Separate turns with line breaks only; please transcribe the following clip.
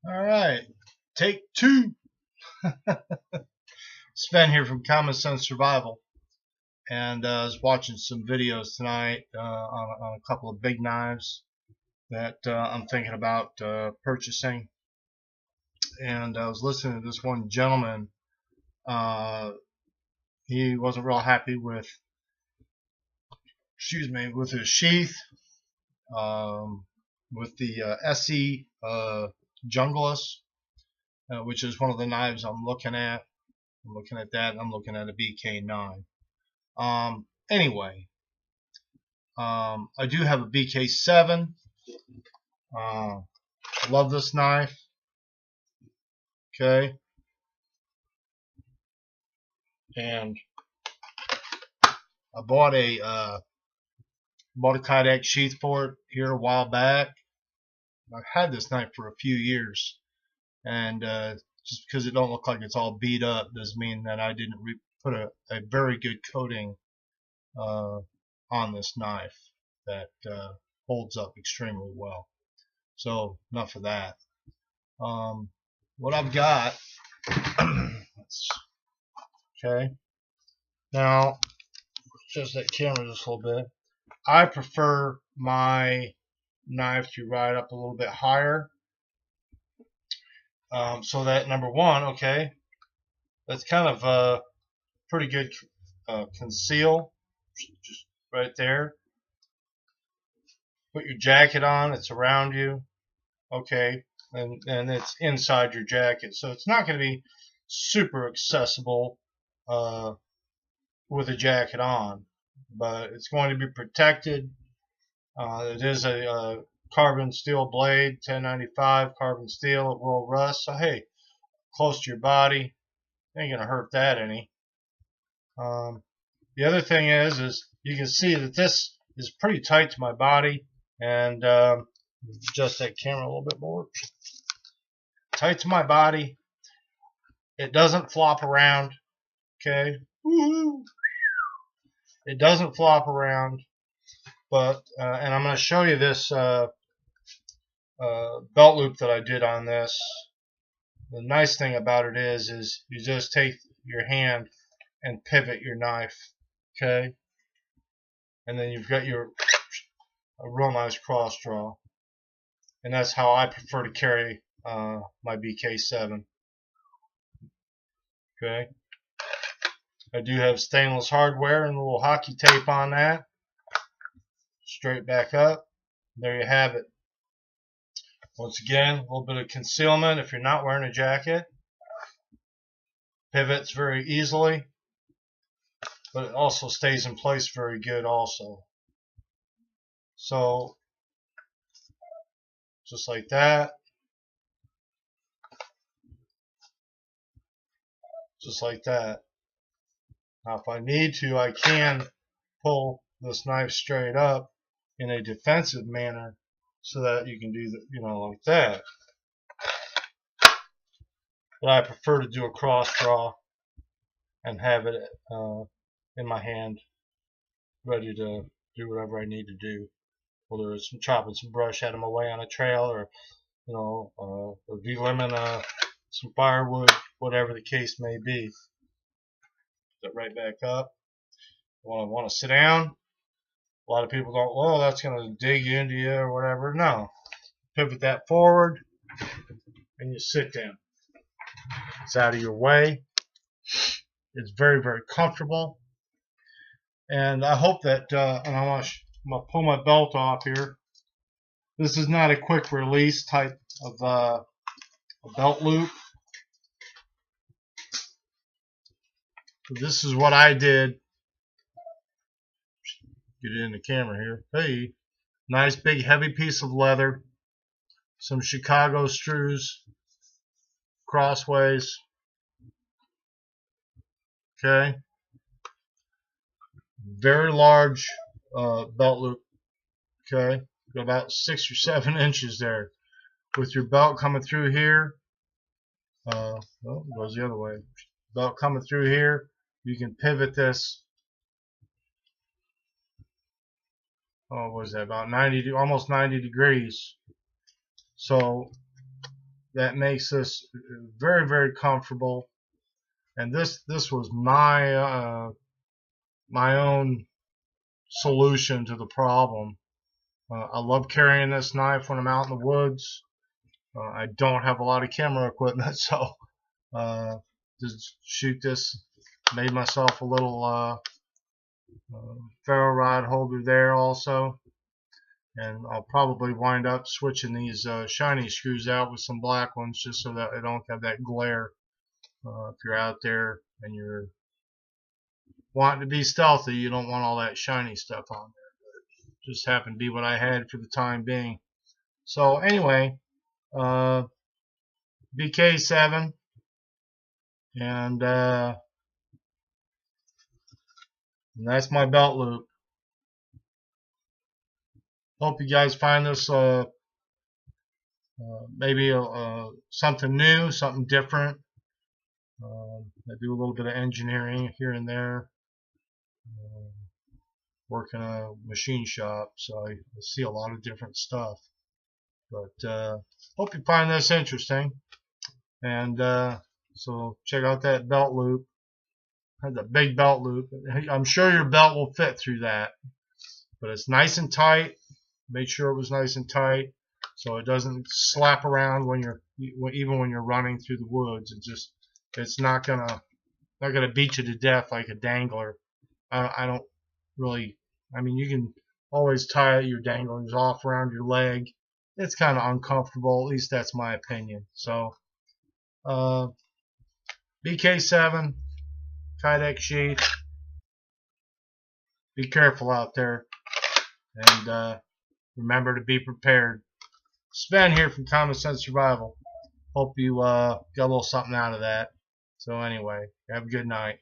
All right, take two. Sven here from Common Sense Survival, and I was watching some videos tonight on a couple of big knives that I'm thinking about purchasing. And I was listening to this one gentleman. He wasn't real happy with, with his sheath, with the SE Junglist, which is one of the knives I'm looking at. I'm looking at that, and I'm looking at a BK9. Anyway, I do have a BK7. I love this knife. Okay, and I bought a Kydex sheath for it here a while back. I've had this knife for a few years, and just because it don't look like it's all beat up doesn't mean that I didn't put a very good coating on this knife that holds up extremely well. So enough of that. What I've got, okay, now just that camera just a little bit. I prefer my knife to ride up a little bit higher, so that number one, okay, that's kind of pretty good conceal, just right there. Put your jacket on, it's around you, okay, and it's inside your jacket, so it's not going to be super accessible with a jacket on, but it's going to be protected. It is a carbon steel blade, 1095 carbon steel. It will rust, so hey, close to your body, ain't gonna hurt that any. The other thing is you can see that this is pretty tight to my body, and adjust that camera a little bit more. Tight to my body. It doesn't flop around. Okay. Woohoo! It doesn't flop around, but and I'm going to show you this belt loop that I did on this. The nice thing about it is you just take your hand and pivot your knife, okay, and then you've got a real nice cross draw, and that's how I prefer to carry my BK7. Okay. I do have stainless hardware and a little hockey tape on that. Straight back up. There you have it. Once again, a little bit of concealment if you're not wearing a jacket. Pivots very easily, but it also stays in place very good also. So, just like that. Just like that. Now if I need to, I can pull this knife straight up in a defensive manner so that you can do like that. But I prefer to do a cross draw and have it in my hand, ready to do whatever I need to do, whether it's chopping some brush out of my way on a trail, or or delimbing some firewood, whatever the case may be. Put it right back up. Want to sit down? A lot of people don't, well, that's going to dig into you or whatever. No. Pivot that forward and you sit down. It's out of your way. It's very, very comfortable. And I hope that, and I'm going to pull my belt off here. This is not a quick release type of a belt loop. This is what I did. Get it in the camera here. Hey, nice big heavy piece of leather, some Chicago screws crossways. Okay, very large belt loop. Okay, about 6 or 7 inches there, with your belt coming through here. Well, it goes the other way. Belt coming through here. You can pivot this. Oh, what is that? About 90, almost 90 degrees. So that makes this very, very comfortable. And this was my my own solution to the problem. I love carrying this knife when I'm out in the woods. I don't have a lot of camera equipment, so just shoot this. Made myself a little ferro rod holder there also, and I'll probably wind up switching these shiny screws out with some black ones just so that I don't have that glare. If you're out there and you're wanting to be stealthy, you don't want all that shiny stuff on there. But just happened to be what I had for the time being. So anyway, BK7, and that's my belt loop. Hope you guys find this maybe something new, something different. I do a little bit of engineering here and there. Work in a machine shop, so I see a lot of different stuff. But hope you find this interesting. And so check out that belt loop. Has a big belt loop. I'm sure your belt will fit through that, but it's nice and tight. Make sure it was nice and tight so it doesn't slap around when you're even when you're running through the woods. It's not gonna beat you to death like a dangler. I don't really. I mean, you can always tie your danglers off around your leg. It's kind of uncomfortable. At least that's my opinion. So BK7 Kydex sheath. Be careful out there, and remember to be prepared. Sven here from Common Sense Survival. Hope you got a little something out of that. So anyway, have a good night.